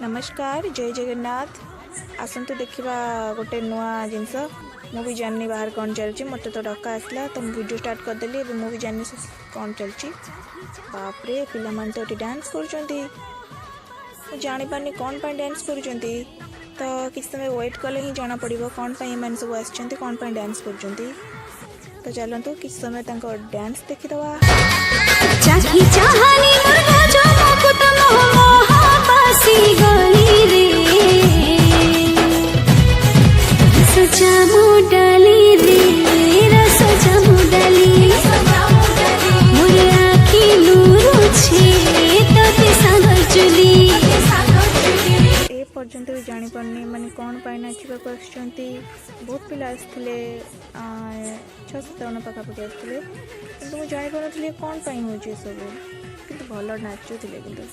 नमस्कार जय जगन्नाथ। आसतु देखा गोटे नुआ जिनस मुझे जानी बाहर कौन चलती मत तो डका आसला तो वीडियो स्टार्ट करदेली मुझे जानी कौन चलती बापरे पिला मान तो डांस कर जानी पानी कौन पाई डांस कर तो किसी समय वेट कले ही जना पड़ो कौन पाई एम सब आसछन्ति कौन पाई डांस कर तो चलतु किसी समय डांस देखीदवा। पर्यंत भी जानी पारनी माने कौन पाई नाचवा को आसछन्ति बहुत पिला आसथिले 6-7 जन पाखापाखि आसथिले किंतु मुझे जानी पारुनथि कौन पाई होची सब किंतु भल नाचुथिले किंतु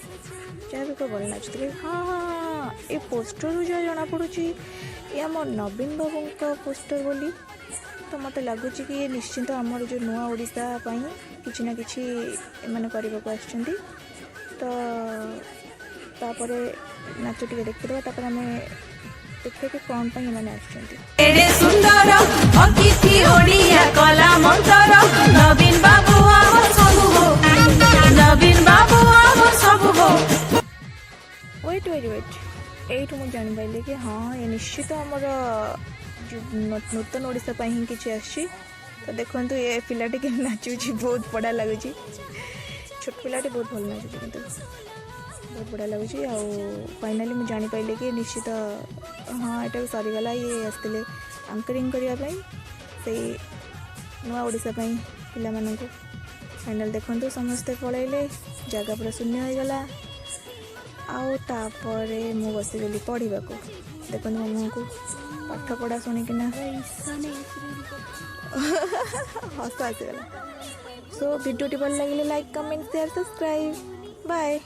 जहाँ भी भल नाचुथिले। हाँ ये पोस्टर जो जना पड़ुची ये आम नवीन बाबू का पोस्टर बोली तो मत लगुच कि ये निश्चिंत आमर जो नुआ ओडिशा पई किछि ना किछि एमाने करबा को आसछन्ति तो तापरे नाच टिके देखिदेवा तापर आम देखिए कि कौन पाई एमाने आसछन्ति। एडे सुंदर अतिथि ओडिया कला मंतर नवीन बाबू आहो सब हो नवीन बाबू आहो सब हो। वेट वेट वेट एठू मुझे जानी पाइले कि हाँ ये निश्चित आमर नूतन ओडिशा पाई ही किछि आछि तो देखंतु ये पिलाटी के नाचुची बहुत बड़ा लगुची छोट पिलाटी बहुत भल नाचुची किंतु बहुत बढ़िया लगुच फाइनाली मुझे जानी पाइले कि निश्चित हाँ यहाँ सरीगला ये आसते आंकरिंग करने से नुआ ओडिशा पिला मानू फाइनाल देखु समस्ते पलैले जगह पूरा शून्य हो गला आउे मु बसीगली पढ़ा को देखो मो मुँह को पाठ पढ़ा शुणिकिना हस आसगला। सो भिडियोटी भल लगे like comment share subscribe bye.